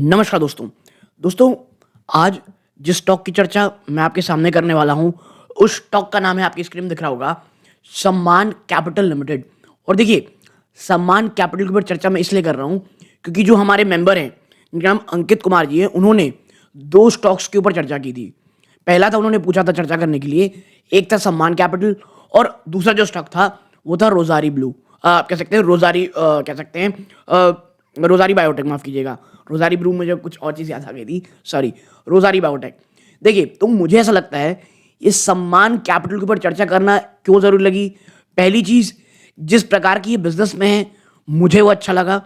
नमस्कार दोस्तों आज जिस स्टॉक की चर्चा मैं आपके सामने करने वाला हूं उस स्टॉक का नाम है, आपकी स्क्रीन में दिख रहा होगा, सम्मान कैपिटल लिमिटेड। और देखिए, सम्मान कैपिटल के ऊपर चर्चा मैं इसलिए कर रहा हूं क्योंकि जो हमारे मेंबर हैं जिनका नाम अंकित कुमार जी है, उन्होंने दो स्टॉक्स के ऊपर चर्चा की थी। पहला था, उन्होंने पूछा था चर्चा करने के लिए, एक था सम्मान कैपिटल और दूसरा जो स्टॉक था वो था रोजारी ब्लू, आप कह सकते हैं रोजारी, कह सकते हैं रोजारी बायोटेक, माफ कीजिएगा, रोजारी ब्लू, मुझे कुछ और चीज़ याद आ गई थी, सॉरी, रोजारी बायोटेक। देखिए, तो मुझे ऐसा लगता है ये सम्मान कैपिटल के ऊपर चर्चा करना क्यों जरूरी लगी। पहली चीज, जिस प्रकार की ये बिजनेस में है मुझे वो अच्छा लगा।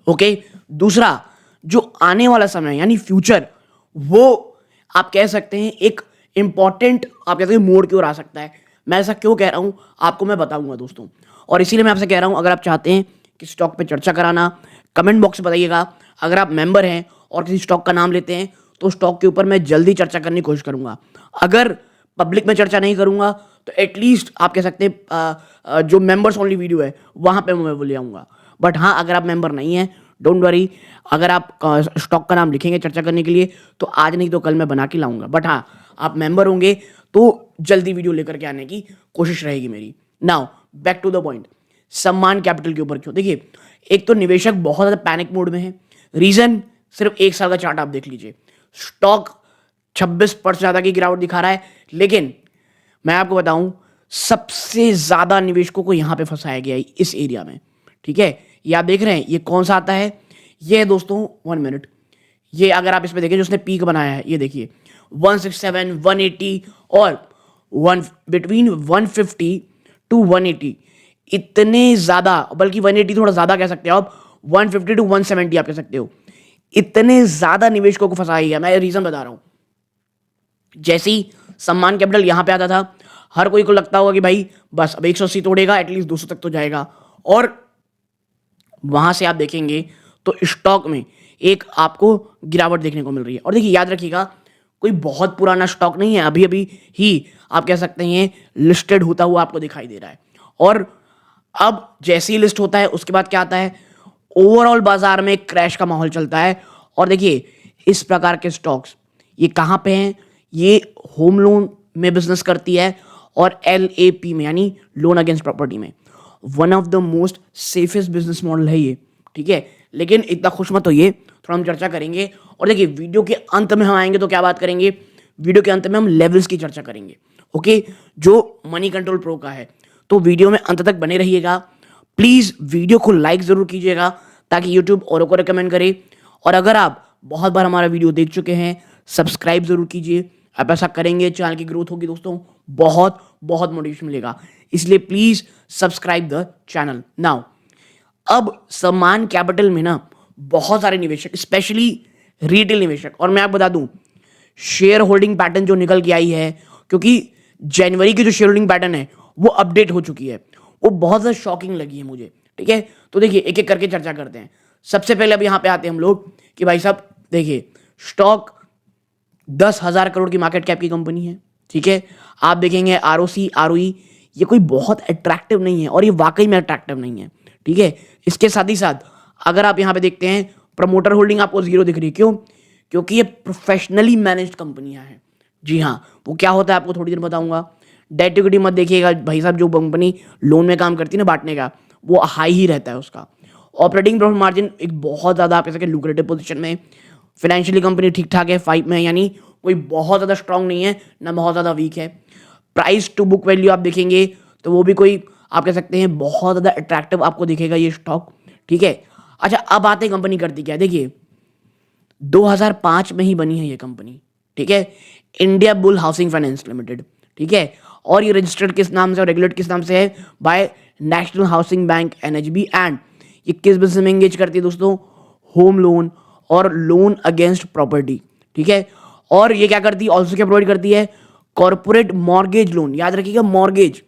ओके। दूसरा, जो आने वाला समय यानी फ्यूचर, वो आप कह सकते हैं एक इंपॉर्टेंट, आप कहते हैं मोड़ की ओर आ सकता है। मैं ऐसा क्यों कह रहा हूं आपको मैं बताऊंगा दोस्तों, और इसीलिए मैं आपसे कह रहा हूं, अगर आप चाहते हैं कि स्टॉक पे चर्चा कराना, कमेंट बॉक्स में बताइएगा। अगर आप मेंबर हैं और किसी स्टॉक का नाम लेते हैं तो स्टॉक के ऊपर मैं जल्दी चर्चा करने की कोशिश करूंगा। अगर पब्लिक में चर्चा नहीं करूंगा तो एटलीस्ट आप कह सकते हैं जो मेंबर्स ओनली वीडियो है वहां पे मैं वो ले आऊंगा। बट हाँ, अगर आप मेंबर नहीं हैं, डोंट वरी, अगर आप स्टॉक का नाम लिखेंगे चर्चा करने के लिए तो आज नहीं तो कल मैं बना के लाऊंगा। बट हाँ, आप मेंबर होंगे तो जल्दी वीडियो लेकर के आने की कोशिश रहेगी मेरी। Now back to the point, Sammaan capital के ऊपर क्यों। देखिए, एक तो निवेशक बहुत ज्यादा पैनिक मोड में है। रीजन, सिर्फ एक साल का चार्ट आप देख लीजिए, स्टॉक 26% ज्यादा की गिरावट दिखा रहा है। लेकिन मैं आपको बताऊं, सबसे ज्यादा निवेशकों को यहां पे फंसाया गया है इस एरिया में। ठीक है, ये आप देख रहे हैं, ये कौन सा आता है, ये है दोस्तों 1 मिनट। ये अगर आप इसमें देखें जो उसने पीक बनाया है, ये देखिए 167, 180 और बिटवीन 150 टू 180, इतने ज्यादा, बल्कि 180 थोड़ा ज्यादा कह सकते हो आप, 150 टू 170 आप कह सकते हो, इतने ज्यादा निवेशकों को फंसाया गया। मैं रीजन बता रहा हूं। जैसे ही सम्मान कैपिटल यहां पे आता था, हर कोई को लगता होगा कि भाई बस अब 180 तोड़ेगा, एटलीस्ट 200 तक तो जाएगा। और वहां से आप देखेंगे तो स्टॉक में एक आपको गिरावट देखने को मिल रही है। और देखिए, याद रखिएगा, कोई बहुत पुराना स्टॉक नहीं है, अभी अभी ही आप कह सकते हैं लिस्टेड होता हुआ आपको दिखाई दे रहा है। और अब जैसे ही लिस्ट होता है उसके बाद क्या आता है, ओवरऑल बाजार में एक क्रैश का माहौल चलता है। और देखिए, इस प्रकार के स्टॉक्स ये कहां पे हैं, ये होम लोन में बिजनेस करती है और LAP में यानी लोन अगेंस्ट प्रॉपर्टी में। One of the most safest business model है ये। ठीक है, लेकिन इतना खुश मत होइए, थोड़ा हम चर्चा करेंगे। और देखिए, वीडियो के अंत में हम आएंगे तो क्या बात करेंगे, वीडियो के अंत में हम लेवल्स की चर्चा करेंगे। ओके, जो मनी कंट्रोल प्रो का है। तो वीडियो में अंत तक बने रहिएगा। प्लीज वीडियो को लाइक जरूर कीजिएगा ताकि यूट्यूब औरों को रिकमेंड करे। और अगर आप बहुत बार हमारा वीडियो देख चुके हैं, सब्सक्राइब जरूर कीजिए। आप ऐसा करेंगे, चैनल की ग्रोथ होगी दोस्तों, बहुत बहुत मोटिवेशन मिलेगा। इसलिए please subscribe the channel now. अब सम्मान कैपिटल में ना बहुत सारे निवेशक, स्पेशली रिटेल निवेशक, और मैं आपको बता दूं शेयर होल्डिंग पैटर्न जो निकल के आई है, क्योंकि जनवरी की जो शेयर होल्डिंग पैटर्न है वो अपडेट हो चुकी है, वो बहुत ज्यादा शॉकिंग लगी है मुझे। ठीक है, तो देखिए एक एक करके चर्चा करते हैं। सबसे पहले अब यहां पे आते हैं हम लोग कि भाई साहब देखिए, स्टॉक 10,000 करोड़ की मार्केट कैप की कंपनी है। ठीक है, आप देखेंगे ROC ROE ये कोई बहुत अट्रैक्टिव नहीं है, और ये वाकई में अट्रैक्टिव नहीं है। ठीक है, इसके साथ ही साथ अगर आप यहां पे देखते हैं, प्रमोटर होल्डिंग आपको जीरो दिख रही है। क्यों? क्योंकि ये प्रोफेशनली मैनेज्ड कंपनियां हैं। जी हाँ, वो क्या होता है आपको थोड़ी देर बताऊंगा। डेट इक्विटी मत देखिएगा भाई साहब, जो कंपनी लोन में काम करती है ना बांटने का, वो हाई ही रहता है उसका। ऑपरेटिंग प्रॉफिट मार्जिन एक बहुत ज्यादा आप कह सकते हैं लुक्रेटिव पोजीशन में। फाइनेंशियली कंपनी ठीक ठाक है, 5 में, यानी कोई बहुत ज्यादा स्ट्रांग नहीं है ना बहुत ज्यादा वीक है। प्राइस टू बुक वैल्यू आप देखेंगे तो वो भी कोई आप कह सकते हैं बहुत ज्यादा अट्रैक्टिव आपको दिखेगा ये स्टॉक। ठीक है, अच्छा अब आते हैं कंपनी करती क्या है। देखिए 2005 में ही बनी है ये कंपनी। ठीक है, India bull housing finance limited. ठीक है, और ये रजिस्टर्ड किस नाम से और रेगुलेट किस नाम से है, by National Housing Bank NHB। And ये किस बिजनेस में एंगेज करती है दोस्तों, होम लोन और लोन अगेंस्ट प्रॉपर्टी। ठीक है, और ये क्या करती है, ऑल्सो क्या प्रोवाइड करती है, कॉर्पोरेट मॉर्गेज लोन, याद रखिएगा mortgage,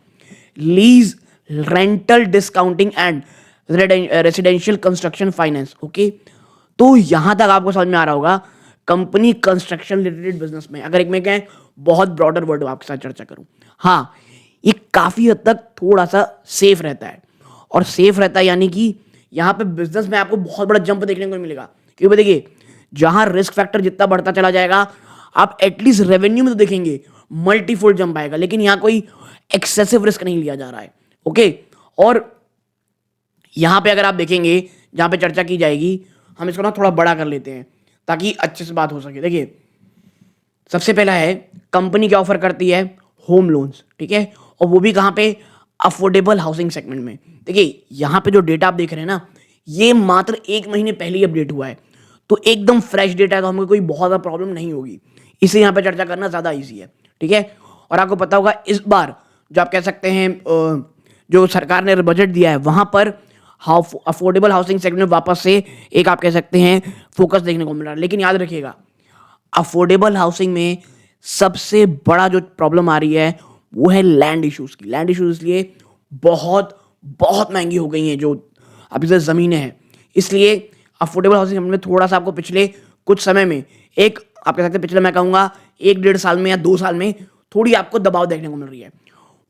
lease, rental discounting and residential construction finance. Okay, तो यहां तक आपको समझ में आ रहा होगा कंपनी कंस्ट्रक्शन रिलेटेड बिजनेस में। अगर एक में कहें बहुत ब्रॉडर वर्ड आपके साथ चर्चा करूं, हाँ, ये काफी हद तक थोड़ा सा सेफ रहता है। और सेफ रहता है यानी कि यहाँ पे बिजनेस में आपको बहुत बड़ा जंप देखने को मिलेगा, क्योंकि देखिए जहां रिस्क फैक्टर जितना बढ़ता चला जाएगा आप एटलीस्ट रेवेन्यू में तो देखेंगे मल्टीफोल्ड जंप आएगा, लेकिन यहाँ कोई एक्सेसिव रिस्क नहीं लिया जा रहा है। ओके, और यहां पे अगर आप देखेंगे जहां पे चर्चा की जाएगी, हम इसको ना थोड़ा बड़ा कर लेते हैं ताकि अच्छे से बात हो सके। देखिए सबसे पहला है कंपनी क्या ऑफर करती है, होम लोन्स, ठीक है, और वो भी कहां पे, अफोर्डेबल हाउसिंग सेगमेंट में। देखिए यहां पे जो डेटा आप देख रहे हैं ना, ये मात्र 1 महीने पहले ही अपडेट हुआ है, तो एकदम फ्रेश डेटा है, तो हमें कोई बहुत ज़्यादा प्रॉब्लम नहीं होगी, इसलिए यहाँ पे चर्चा करना ज़्यादा ईजी है, ठीक है। और आपको पता होगा इस बार जो आप कह सकते हैं जो सरकार ने बजट दिया है वहां पर अफोर्डेबल हाउसिंग सेगमेंट वापस से एक आप कह सकते हैं फोकस देखने को मिल रहा है। लेकिन याद रखिएगा अफोर्डेबल हाउसिंग में सबसे बड़ा जो प्रॉब्लम आ रही है वो है लैंड इश्यूज की। लैंड इश्यूज इसलिए बहुत बहुत महंगी हो गई हैं जो अभी से ज़मीनें हैं, इसलिए अफोर्डेबल हाउसिंग में थोड़ा सा आपको पिछले कुछ समय में एक आप कह सकते हैं पिछले मैं कहूँगा 1-1.5 साल में या 2 साल में थोड़ी आपको दबाव देखने को मिल रही है,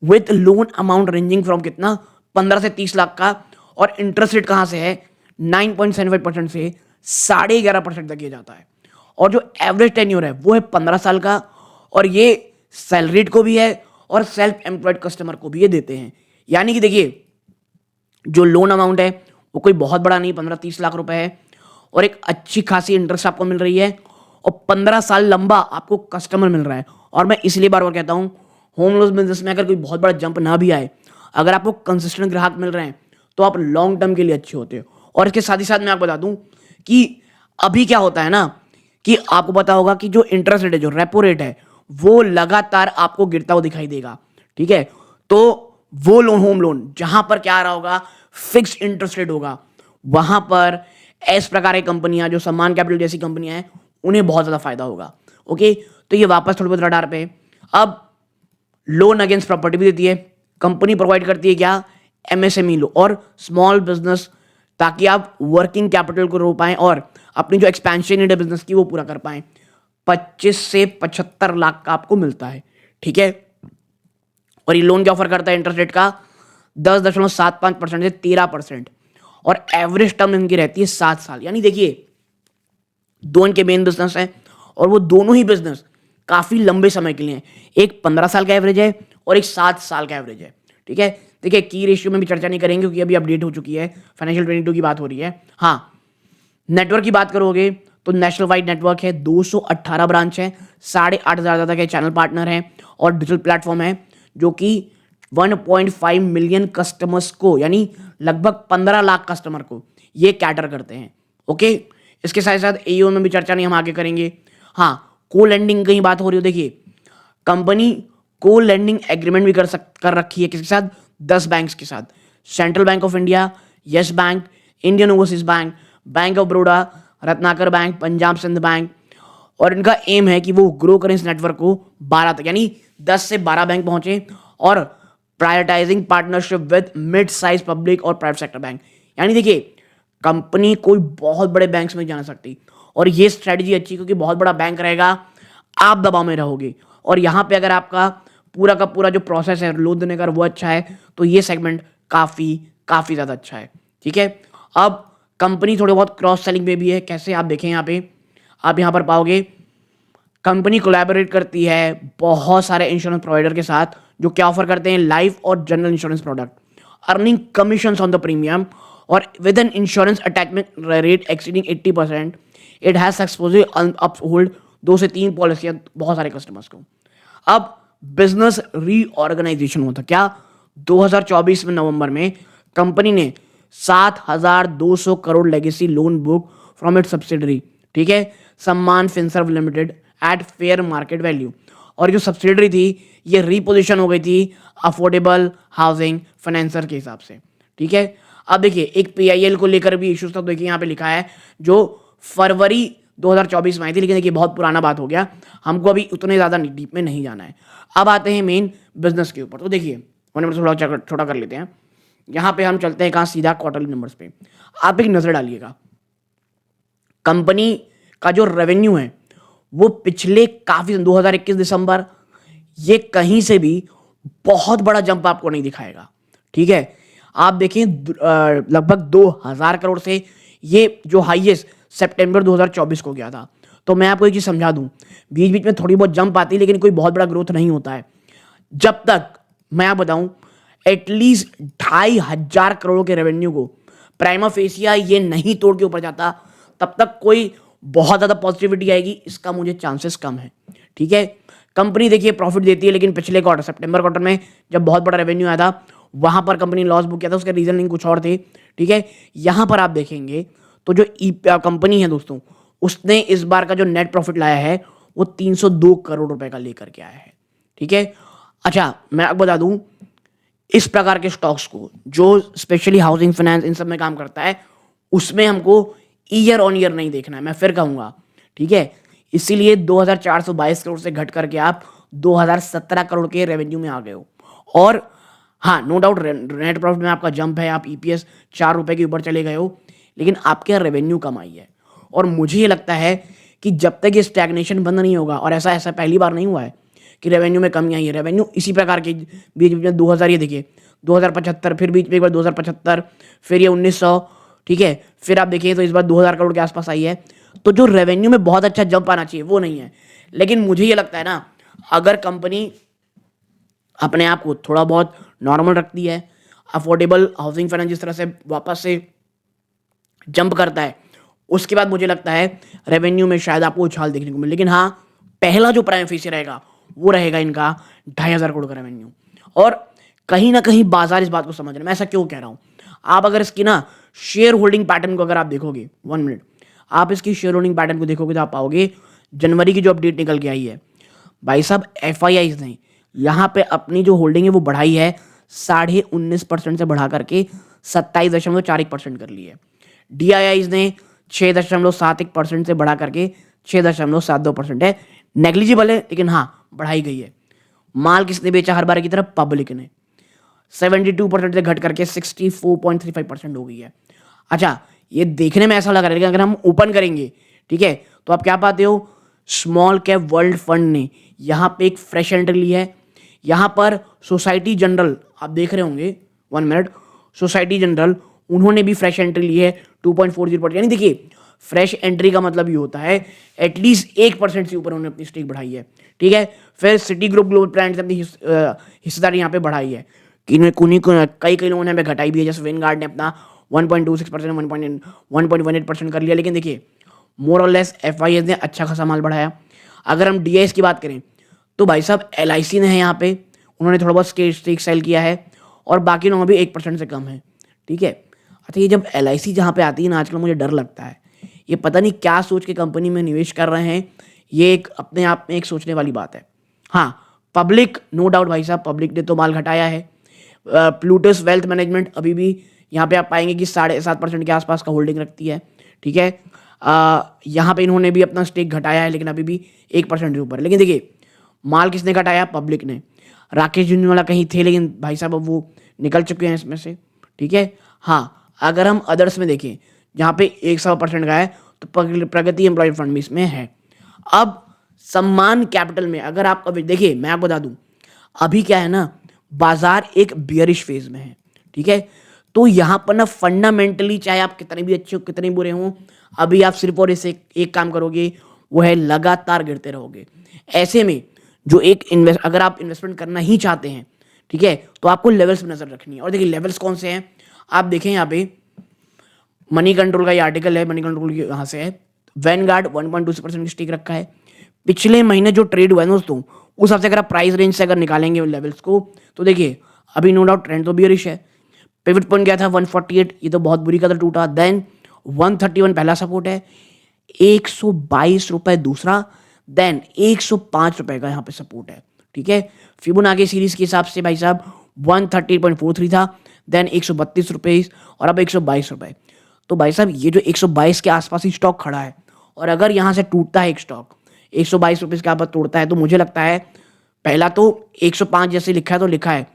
with loan amount ranging from कितना 15 से 30 लाख का, और इंटरेस्ट रेट कहाँ से है 9.75% से 11.5% तक किया जाता है, और जो एवरेज टेन्योर है वो है 15 साल का, और ये सैलरीड को भी है और सेल्फ एम्प्लॉयड कस्टमर को भी ये देते हैं। यानी कि देखिए जो लोन अमाउंट है वो कोई बहुत बड़ा नहीं, 15-30 लाख रुपए है, और एक अच्छी खासी इंटरेस्ट आपको मिल रही है, और 15 साल लंबा आपको कस्टमर मिल रहा है। और मैं इसलिए बार बार कहता हूँ होम लोन बिजनेस में अगर कोई बहुत बड़ा जंप ना भी आए, अगर आपको कंसिस्टेंट ग्राहक मिल रहे हैं तो आप लॉन्ग टर्म के लिए अच्छे होते हो। और इसके साथ ही साथ मैं आपको बता दूं कि अभी क्या होता है ना, कि आपको पता होगा कि जो इंटरेस्ट रेट है, जो रेपो रेट है, वो लगातार आपको गिरता हुआ दिखाई देगा, ठीक है। तो वो लोन, होम लोन जहां पर क्या आ रहा होगा, फिक्स इंटरेस्ट रेट होगा, वहां पर इस प्रकार की कंपनियां जो सम्मान कैपिटल जैसी कंपनियां हैं उन्हें बहुत ज्यादा फायदा होगा। ओके, तो ये वापस थोड़ी बहुत रडार पे। अब लोन अगेंस्ट प्रॉपर्टी भी देती है कंपनी, प्रोवाइड करती है क्या, एमएसएमई लो और स्मॉल बिजनेस, ताकि आप वर्किंग कैपिटल को रो पाएं और अपनी जो एक्सपेंशन नीड है बिजनेस की वो पूरा कर पाएं। 25 से 75 लाख का आपको मिलता है, ठीक है। और ये लोन क्या ऑफर करता है, इंटरेस्ट रेट का 10.75% से 13%, और एवरेज टर्म इनकी रहती है 7 साल। यानी देखिए दो इनके मेन बिजनेस हैं, और वो दोनों ही बिजनेस काफी लंबे समय के लिए हैं। एक 15 साल का एवरेज है और एक 7 साल का एवरेज है, ठीक है। देखिए की रेशियो में भी चर्चा नहीं करेंगे क्योंकि अभी अपडेट हो चुकी है, फाइनेंशियल 22 की बात हो रही है। हाँ, नेटवर्क की बात करोगे तो नेशनल वाइड नेटवर्क है, 218 ब्रांच है, 8,500 तक के चैनल पार्टनर हैं, और डिजिटल प्लेटफॉर्म है जो कि 1.5 मिलियन कस्टमर्स को, यानी लगभग 15 लाख कस्टमर को ये कैटर करते हैं। ओके, इसके साथ साथ एईओ में भी चर्चा नहीं हम आगे करेंगे। हाँ, को लेंडिंग की बात हो रही हो, देखिए कंपनी को लेंडिंग एग्रीमेंट भी कर रखी है किसके साथ, 10 बैंक्स के साथ, Central Bank of India, Yes Bank, Indian Overseas Bank, Bank of Baroda, Ratnakar Bank, Punjab Sindh Bank, और इनका एम है कि वो ग्रो करें इस नेटवर्क को 12 तक, यानी 10 से 12 बैंक पहुंचे, और prioritising partnership with mid size public और प्राइवेट सेक्टर बैंक। यानी देखिए कंपनी कोई बहुत बड़े बैंक्स में जा सकती, और ये स्ट्रेटजी अच्छी क्योंकि बहुत बड़ा बैंक रहेगा, आप दबाव में रहोगे, और यहाँ पे अगर आपका पूरा का पूरा जो प्रोसेस है लोन देने का वो अच्छा है, तो ये सेगमेंट काफ़ी ज़्यादा अच्छा है, ठीक है। अब कंपनी थोड़ी बहुत क्रॉस सेलिंग में भी है, कैसे आप देखें यहाँ पे, आप यहाँ पर पाओगे कंपनी कोलैबोरेट करती है बहुत सारे इंश्योरेंस प्रोवाइडर के साथ जो क्या ऑफर करते हैं, लाइफ और general insurance product, earning commissions on the premium, और with an insurance attachment rate exceeding 80%, it has successfully uphold 2 से 3 पॉलिसियां बहुत सारे कस्टमर्स को। अब बिजनेस रीऑर्गेनाइजेशन होता क्या, 2024 में नवंबर में कंपनी ने 7,200 crore legacy loan book from it subsidiary, ठीक है, सम्मान Finserv limited at fair market value, और जो सब्सिडरी थी ये रीपोजिशन हो गई थी अफोर्डेबल हाउसिंग फाइनेंसर के हिसाब से, ठीक है। अब देखिए एक पीआईएल को लेकर भी इश्यूज था, तो देखिए यहाँ पे लिखा है जो फरवरी 2024 में आई थी, लेकिन देखिए बहुत पुराना बात हो गया, हमको अभी उतने ज़्यादा डीप में नहीं जाना है। अब आते हैं मेन बिजनेस के ऊपर, तो देखिए थोड़ा छोटा कर लेते हैं, यहाँ पे हम चलते हैं कहाँ, सीधा क्वार्टरली नंबर्स पे। आप एक नज़र डालिएगा, कंपनी का जो रेवेन्यू है वो पिछले काफ़ी 2021 दिसंबर, ये कहीं से भी बहुत बड़ा जंप आपको नहीं दिखाएगा, ठीक है। आप देखें लगभग 2000 करोड़ से ये जो हाईएस्ट सितंबर 2024 को गया था। तो मैं आपको एक चीज़ समझा दूं, बीच बीच में थोड़ी बहुत जंप आती है लेकिन कोई बहुत बड़ा ग्रोथ नहीं होता है। जब तक मैं आप बताऊं एटलीस्ट 2500 करोड़ के रेवेन्यू को प्राइमा फेसिया ये नहीं तोड़ के ऊपर जाता, तब तक कोई बहुत ज़्यादा पॉजिटिविटी आएगी, इसका मुझे चांसेस कम है। ठीक है, कंपनी देखिए प्रॉफिट देती है, लेकिन पिछले क्वार्टर सितंबर क्वार्टर में जब बहुत बड़ा रेवेन्यू आया था वहां पर कंपनी लॉस बुक किया था, उसके रीजनिंग कुछ और थे। ठीक है, यहां पर आप देखेंगे तो जो कंपनी है दोस्तों, उसने इस बार का जो नेट प्रॉफिट लाया है वो 302 करोड़ रुपए का लेकर के आया है। ठीक है, अच्छा मैं आपको बता दूं, इस प्रकार के स्टॉक्स को जो स्पेशली हाउसिंग फाइनेंस इन सब में काम करता है, उसमें हमको ईयर ऑन ईयर नहीं देखना है, मैं फिर कहूंगा। ठीक है, इसीलिए 2422 करोड़ से घट करके आप 2017 करोड़ के रेवेन्यू में आ गए हो। और हाँ, नो डाउट नेट प्रॉफिट में आपका जंप है, आप ईपीएस 4 रुपए के ऊपर चले गए हो, लेकिन आपके रेवेन्यू कम आई है। और मुझे ये लगता है कि जब तक ये स्टैग्नेशन बंद नहीं होगा, और ऐसा पहली बार नहीं हुआ है कि रेवेन्यू में कमी आई है, रेवेन्यू इसी प्रकार के बीच बीच में 2000, ये देखिए 2075, फिर बीच में एक बार 2075, फिर ये 1900। ठीक है, फिर आप देखिए तो इस बार 2000 करोड़ के आसपास आई है। तो जो रेवेन्यू में बहुत अच्छा जंप आना चाहिए वो नहीं है। लेकिन मुझे ये लगता है ना, अगर कंपनी अपने आप को थोड़ा बहुत नॉर्मल रखती है, अफोर्डेबल हाउसिंग फाइनेंस जिस तरह से वापस से जंप करता है, उसके बाद मुझे लगता है रेवेन्यू में शायद आपको उछाल देखने को मिले। लेकिन हाँ, पहला जो प्राइम फेस रहेगा वो रहेगा इनका 2500 करोड़ का रेवेन्यू। और कहीं ना कहीं बाजार इस बात को समझ रहे हैं। मैं ऐसा क्यों कह रहा हूं, आप अगर इसकी ना शेयर होल्डिंग पैटर्न को अगर आप देखोगे, 1 मिनट, आप इसकी शेयर होल्डिंग पैटर्न को देखोगे तो आप पाओगे जनवरी की जो अपडेट निकल के आई है, भाई साहब एफआईआई ने यहाँ पे अपनी जो होल्डिंग है वो बढ़ाई है 19.5% से बढ़ा करके 27.41% कर ली है। डीआईआईज ने 6.71% से बढ़ा करके 6.72% है। नेग्लिजिबल है लेकिन हाँ बढ़ाई गई है। माल किसने बेचा हर बार की तरफ? पब्लिक ने। 72% से घट करके 64.35% हो गई है। अच्छा, ये देखने में ऐसा लग रहा है, लेकिन अगर हम ओपन करेंगे, ठीक है, तो आप क्या पाते हो, स्मॉल कैप वर्ल्ड फंड ने यहां पे एक फ्रेश एंट्री ली है। यहां पर सोसाइटी जनरल आप देख रहे होंगे, 1 मिनट, सोसाइटी जनरल उन्होंने भी फ्रेश एंट्री ली है 2.40%। यानी देखिए फ्रेश एंट्री का मतलब ये होता है एटलीस्ट 1% से ऊपर उन्होंने अपनी स्टेक बढ़ाई है। ठीक है, फिर सिटी ग्रुप ग्लोबल प्लान से अपनी हिस्सेदारी यहाँ पे बढ़ाई है। कई लोगों ने हमें घटाई भी है, जैसे वेनगार्ड ने अपना 1.26%, 1.18% कर लिया। लेकिन देखिए मोर और लेस एफआईएस ने अच्छा खासा माल बढ़ाया। अगर हम डीएस की बात करें तो भाई साहब एलआईसी ने है यहाँ पे, उन्होंने थोड़ा बहुत स्टेक सेल किया है, और बाकी लोगों भी 1% से कम है। ठीक है, अच्छा ये जब एलआईसी जहाँ पे आती है ना, आजकल मुझे डर लगता है, ये पता नहीं क्या सोच के कंपनी में निवेश कर रहे हैं। ये एक अपने आप में एक सोचने वाली बात है। हाँ, पब्लिक नो डाउट भाई साहब, पब्लिक ने तो माल घटाया है। प्लूटस वेल्थ मैनेजमेंट अभी भी यहाँ पे आप पाएंगे कि 7.5% के आसपास का होल्डिंग रखती है। ठीक है, यहाँ पे इन्होंने भी अपना स्टेक घटाया है, लेकिन अभी भी 1% के ऊपर। लेकिन देखिए माल किसने घटाया? पब्लिक ने। राकेश झुंझुनवाला कहीं थे, लेकिन भाई साहब अब वो निकल चुके हैं इसमें से। ठीक है, हाँ, अगर हम अदर्स में देखें जहाँ पे 100% का है, तो प्रगति एम्प्लॉय फंड भी इसमें है। अब सम्मान कैपिटल में अगर आप अभी देखिए, मैं आपको बता दूं, अभी क्या है ना, बाजार एक बियरिश फेज में है। ठीक है, तो यहां पर ना फंडामेंटली चाहे आप कितने भी अच्छे हो कितने बुरे हों, अभी आप सिर्फ और इसे एक काम करोगे, वो है लगातार गिरते रहोगे। ऐसे में जो एक अगर आप इन्वेस्टमेंट करना ही चाहते हैं, ठीक है, तो आपको लेवल्स में नजर रखनी है। और देखिए लेवल्स कौन से हैं, आप देखें यहाँ पे मनी कंट्रोल का ये आर्टिकल है, मनी कंट्रोल यहाँ से है। वैनगार्ड 1.2% की स्टेक रखा है। पिछले महीने जो ट्रेड हुआ है दोस्तों, उस हिसाब से अगर आप प्राइस रेंज से अगर निकालेंगे लेवल्स को, तो देखिए अभी नो डाउट ट्रेंड तो बियरिश है। पिवट पॉइंट गया था 148, ये तो बहुत बुरी कदर टूटा। देन 131 पहला सपोर्ट है, 122 रुपए दूसरा, देन 105 रुपए का यहाँ पे सपोर्ट है। ठीक है, फिबोनाची सीरीज के हिसाब से भाई साहब 130.43 था, देन 132 रुपए, और अब 122 रुपए। तो भाई साहब ये जो 122 के आसपास ही स्टॉक खड़ा है, और अगर यहाँ से टूटता है एक स्टॉक 122 रुपए के आसपास तोड़ता है, तो मुझे लगता है पहला तो 105 जैसे लिखा है तो लिखा है,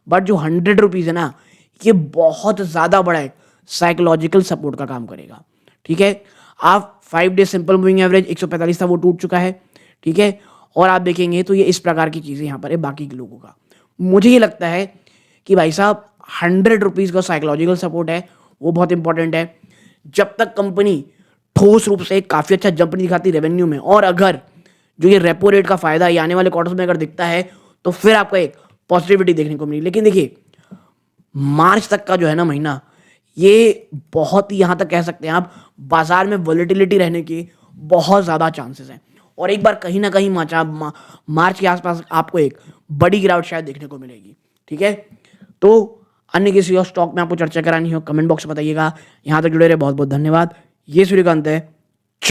बट जो 100 रुपीज है ना, ये बहुत ज्यादा बड़ा है, साइकोलॉजिकल सपोर्ट का काम करेगा। ठीक है, आप 5 डे सिंपल मूविंग एवरेज 145 था, वो टूट चुका है। ठीक है, और आप देखेंगे तो ये इस प्रकार की चीजें यहाँ पर है बाकी के लोगों का। मुझे ये लगता है कि भाई साहब 100 रुपीज़ का साइकोलॉजिकल सपोर्ट है, वो बहुत इंपॉर्टेंट है। जब तक कंपनी ठोस रूप से काफ़ी अच्छा जंप नहीं दिखाती रेवेन्यू में, और अगर जो ये रेपो रेट का फायदा ये आने वाले क्वार्टर्स में अगर दिखता है, तो फिर आपको एक पॉजिटिविटी देखने को मिली। लेकिन देखिए, मार्च तक का जो है ना महीना, ये बहुत ही, यहाँ तक कह सकते हैं आप, बाजार में वॉलेटिलिटी रहने के बहुत ज़्यादा चांसेस हैं। और एक बार कहीं ना कहीं मार्च के आसपास आपको एक बड़ी गिरावट शायद देखने को मिलेगी। ठीक है, तो अन्य किसी और स्टॉक में आपको चर्चा करानी हो, कमेंट बॉक्स में बताइएगा। यहाँ तक जुड़े रहे, बहुत बहुत धन्यवाद। ये सूर्यकांत है।